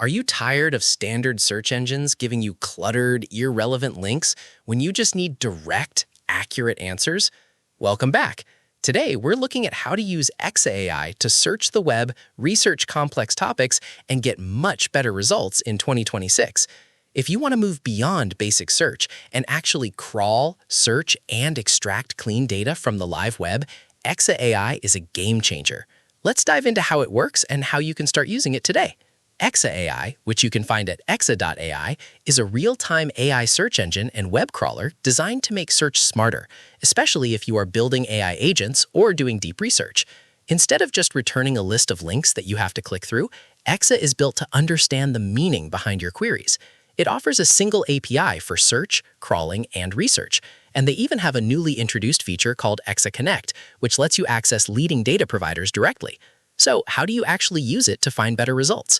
Are you tired of standard search engines giving you cluttered, irrelevant links when you just need direct, accurate answers? Welcome back. Today, we're looking at how to use Exa AI to search the web, research complex topics, and get much better results in 2026. If you want to move beyond basic search and actually crawl, search, and extract clean data from the live web, Exa AI is a game changer. Let's dive into how it works and how you can start using it today. Exa AI, which you can find at exa.ai, is a real-time AI search engine and web crawler designed to make search smarter, especially if you are building AI agents or doing deep research. Instead of just returning a list of links that you have to click through, Exa is built to understand the meaning behind your queries. It offers a single API for search, crawling, and research, and they even have a newly introduced feature called Exa Connect, which lets you access leading data providers directly. So, how do you actually use it to find better results?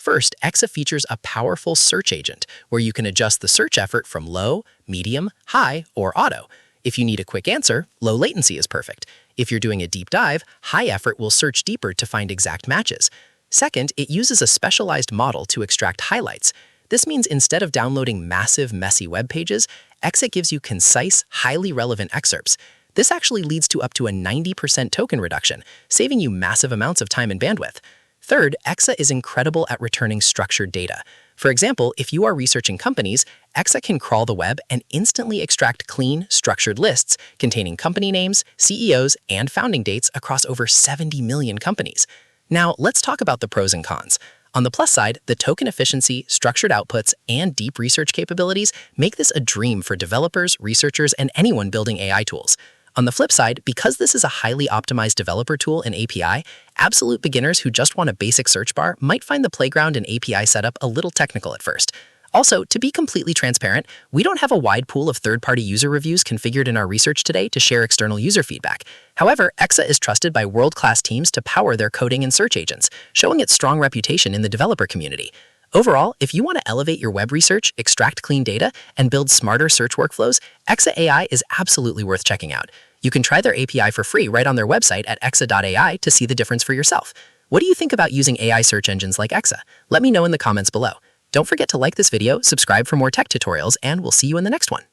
First, Exa features a powerful search agent where you can adjust the search effort from low, medium, high, or auto. If you need a quick answer, low latency is perfect. If you're doing a deep dive, high effort will search deeper to find exact matches. Second, it uses a specialized model to extract highlights. This means instead of downloading massive, messy web pages, Exa gives you concise, highly relevant excerpts. This actually leads to up to a 90% token reduction, saving you massive amounts of time and bandwidth. Third, Exa is incredible at returning structured data. For example, if you are researching companies, Exa can crawl the web and instantly extract clean, structured lists containing company names, CEOs, and founding dates across over 70 million companies. Now, let's talk about the pros and cons. On the plus side, the token efficiency, structured outputs, and deep research capabilities make this a dream for developers, researchers, and anyone building AI tools. On the flip side, because this is a highly optimized developer tool and API, absolute beginners who just want a basic search bar might find the playground and API setup a little technical at first. Also, to be completely transparent, we don't have a wide pool of third-party user reviews configured in our research today to share external user feedback. However, Exa is trusted by world-class teams to power their coding and search agents, showing its strong reputation in the developer community. Overall, if you want to elevate your web research, extract clean data, and build smarter search workflows, Exa AI is absolutely worth checking out. You can try their API for free right on their website at exa.ai to see the difference for yourself. What do you think about using AI search engines like Exa? Let me know in the comments below. Don't forget to like this video, subscribe for more tech tutorials, and we'll see you in the next one.